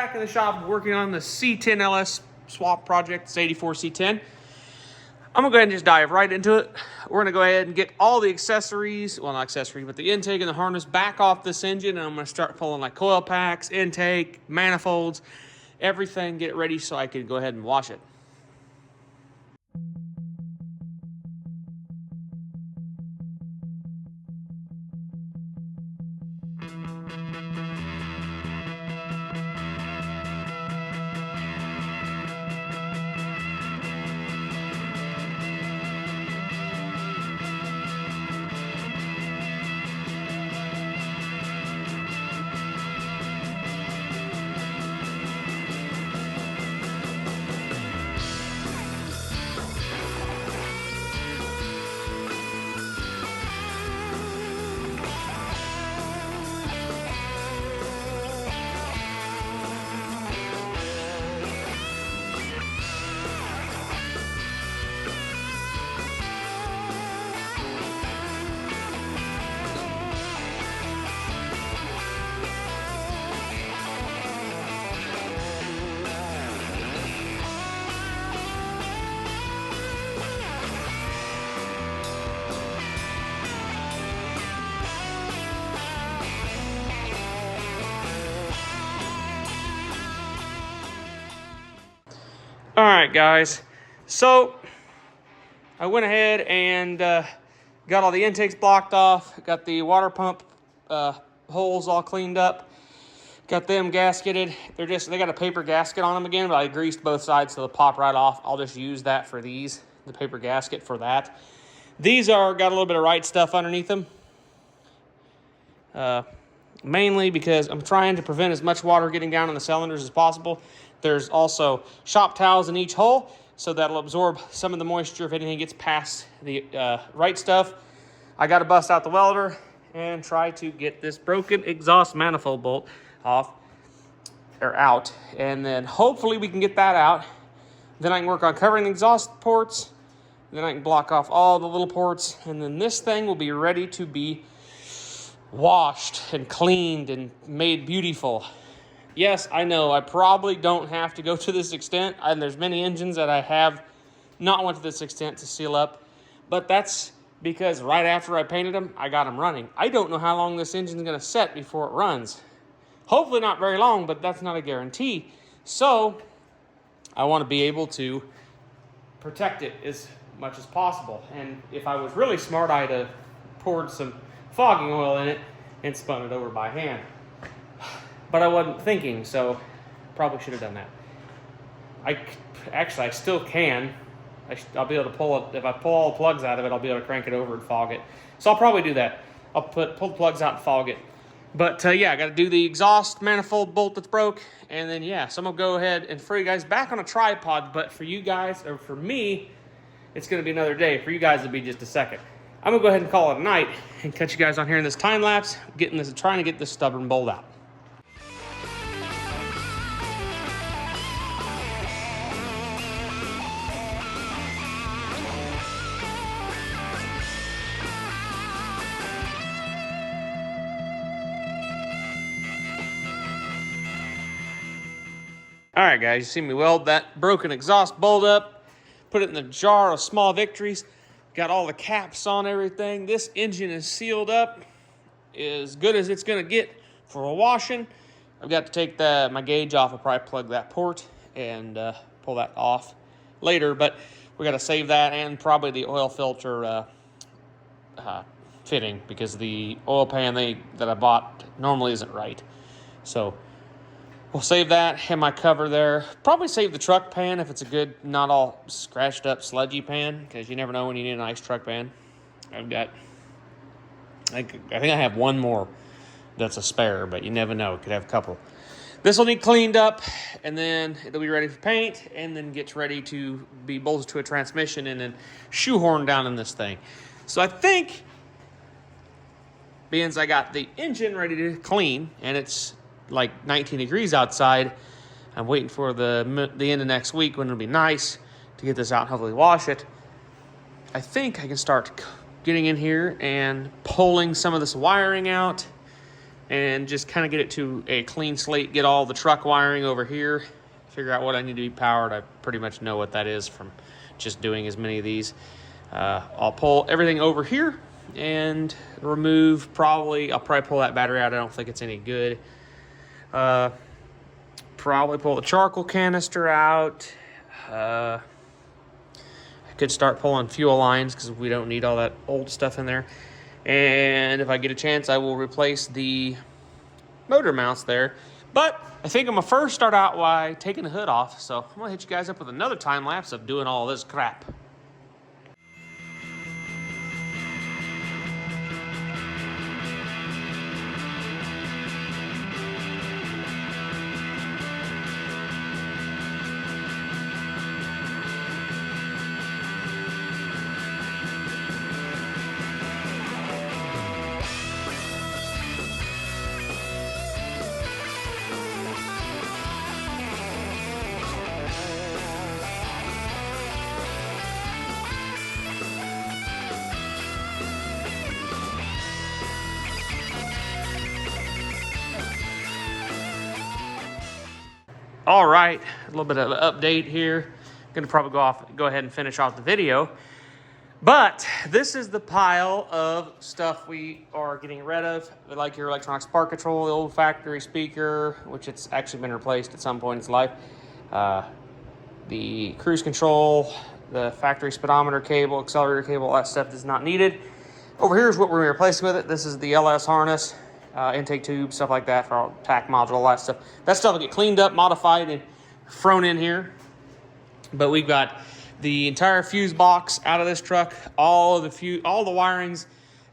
back in the shop working on the C10 LS swap project. It's 84 C10. I'm gonna go ahead and just dive right into it. We're gonna go ahead and get all the accessories, well, not accessories, but the intake and the harness back off this engine, and I'm gonna start pulling like coil packs, intake, manifolds, everything, get it ready so I can go ahead and wash it. All right, guys, so I went ahead and got all the intakes blocked off, got the water pump holes all cleaned up, got them gasketed. They got a paper gasket on them again, but I greased both sides so they'll pop right off. I'll just use that for these, the paper gasket for that. These got a little bit of right stuff underneath them, mainly because I'm trying to prevent as much water getting down in the cylinders as possible. There's also shop towels in each hole, so that'll absorb some of the moisture if anything gets past the right stuff. I got to bust out the welder and try to get this broken exhaust manifold bolt out, and then hopefully we can get that out. Then I can work on covering the exhaust ports. Then I can block off all the little ports, and then this thing will be ready to be washed and cleaned and made beautiful. Yes, I know, I probably don't have to go to this extent, and there's many engines that I have not went to this extent to seal up, but that's because right after I painted them, I got them running. I don't know how long this engine's gonna set before it runs. Hopefully not very long, but that's not a guarantee. So, I wanna be able to protect it as much as possible. And if I was really smart, I'd have poured some fogging oil in it and spun it over by hand. But I wasn't thinking, so probably should have done that. I still can. I'll be able to pull it. If I pull all the plugs out of it, I'll be able to crank it over and fog it. So I'll probably do that. I'll pull the plugs out and fog it. But yeah, I got to do the exhaust manifold bolt that's broke. And then yeah, so I'm going to go ahead and for you guys back on a tripod. But for you guys, or for me, it's going to be another day. For you guys, it'll be just a second. I'm going to go ahead and call it a night and catch you guys on here in this time lapse, trying to get this stubborn bolt out. All right, guys, you see me weld that broken exhaust bolt up, put it in the jar of small victories, got all the caps on everything. This engine is sealed up as good as it's gonna get for a washing. I've got to take my gauge off. I'll probably plug that port and pull that off later, but we got to save that and probably the oil filter fitting because the oil pan that I bought normally isn't right. So we'll save that and my cover there. Probably save the truck pan if it's a good, not all scratched up, sludgy pan, because you never know when you need a nice truck pan. I think I have one more that's a spare, but you never know. Could have a couple. This will need cleaned up, and then it'll be ready for paint, and then gets ready to be bolted to a transmission and then shoehorned down in this thing. So I think, being as I got the engine ready to clean, and it's like 19 degrees outside, I'm waiting for the end of next week when it'll be nice to get this out and hopefully wash it. I think I can start getting in here and pulling some of this wiring out and just kind of get it to a clean slate, get all the truck wiring over here, figure out what I need to be powered. I pretty much know what that is from just doing as many of these. I'll pull everything over here and remove I'll probably pull that battery out. I don't think it's any good. Probably pull the charcoal canister out. I could start pulling fuel lines because we don't need all that old stuff in there. And if I get a chance, I will replace the motor mounts there. But I think I'm gonna first start out by taking the hood off. So I'm gonna hit you guys up with another time lapse of doing all this crap. All right, a little bit of an update here. I'm gonna probably go ahead and finish off the video. But this is the pile of stuff we are getting rid of. Like your electronic spark control, the old factory speaker, which it's actually been replaced at some point in its life. The cruise control, the factory speedometer cable, accelerator cable, all that stuff is not needed. Over here is what we're replacing with it. This is the LS harness. Intake tube, stuff like that for our tack module, all that stuff. That stuff will get cleaned up, modified, and thrown in here. But we've got the entire fuse box out of this truck, all the wirings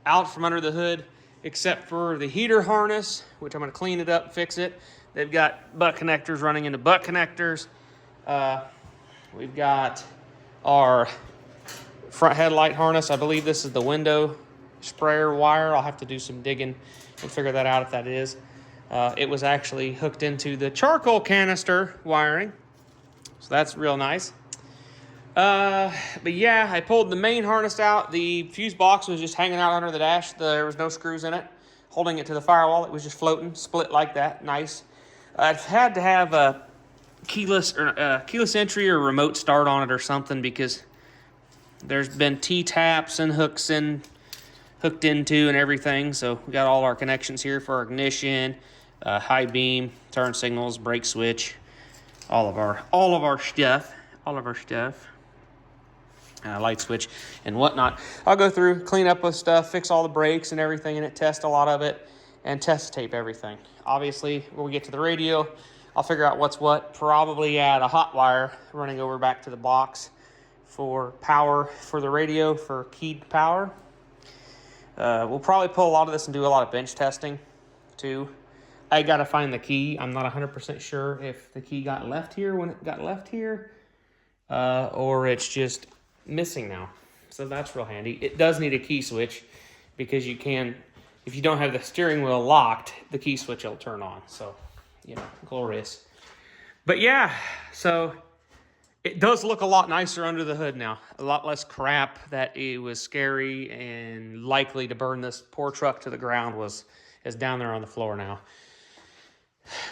out from under the hood, except for the heater harness, which I'm going to clean it up, fix it. They've got butt connectors running into butt connectors. We've got our front headlight harness. I believe this is the window sprayer wire. I'll have to do some digging and figure that out if that is. It was actually hooked into the charcoal canister wiring, so that's real nice. But yeah, I pulled the main harness out. The fuse box was just hanging out under the dash. There was no screws in it holding it to the firewall. It was just floating, split like that, nice. I've had to have a keyless entry or remote start on it or something because there's been T-taps and hooks hooked into and everything. So we got all our connections here for our ignition, high beam, turn signals, brake switch, all of our stuff, light switch and whatnot. I'll go through, clean up with stuff, fix all the brakes and everything in it, test a lot of it, and test tape everything. Obviously, when we get to the radio, I'll figure out what's what. Probably add a hot wire running over back to the box for power for the radio for keyed power. We'll probably pull a lot of this and do a lot of bench testing too. I gotta find the key. I'm not 100% sure if the key got left here when it got left here, or it's just missing now. So that's real handy. It does need a key switch because you can, if you don't have the steering wheel locked, the key switch will turn on. So, you know, glorious. But yeah, so it does look a lot nicer under the hood now. A lot less crap that it was scary and likely to burn this poor truck to the ground is down there on the floor now.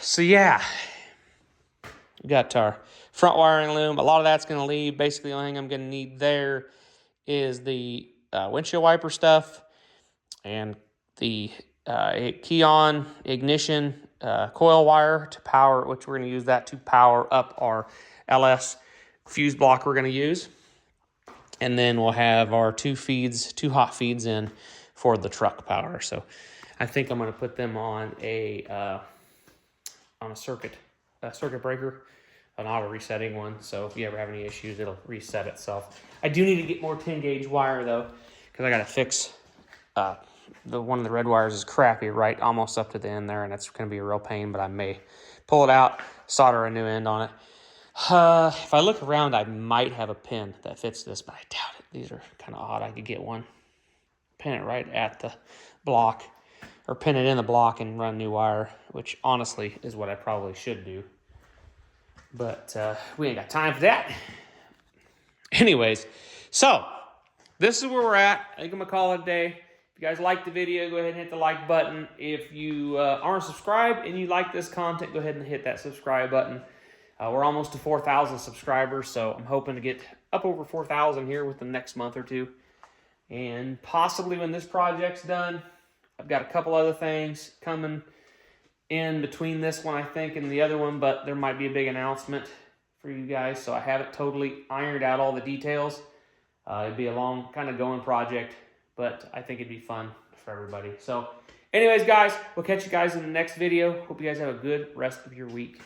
So yeah, we got our front wiring loom. A lot of that's going to leave. Basically, the only thing I'm going to need there is the windshield wiper stuff and the key on ignition coil wire to power, which we're going to use that to power up our LS fuse block we're going to use. And then we'll have our two hot feeds in for the truck power. So I think I'm going to put them on a circuit breaker, an auto resetting one. So if you ever have any issues, it'll reset itself. I do need to get more 10 gauge wire though, because I got to fix one of the red wires is crappy right almost up to the end there, and it's going to be a real pain, but I may pull it out, solder a new end on it. If I look around, I might have a pin that fits this, but I doubt it. These are kind of odd. I could get one, pin it right at the block, or pin it in the block and run new wire, which honestly is what I probably should do. But we ain't got time for that. Anyways, so this is where we're at. I think I'm going to call it a day. If If you guys like the video, go ahead and hit the like button. If you aren't subscribed and you like this content, go ahead and hit that subscribe button. We're almost to 4,000 subscribers, so I'm hoping to get up over 4,000 here within the next month or two. And possibly when this project's done, I've got a couple other things coming in between this one, I think, and the other one, but there might be a big announcement for you guys, so I haven't totally ironed out all the details. It'd be a long kind of going project, but I think it'd be fun for everybody. So anyways, guys, we'll catch you guys in the next video. Hope you guys have a good rest of your week.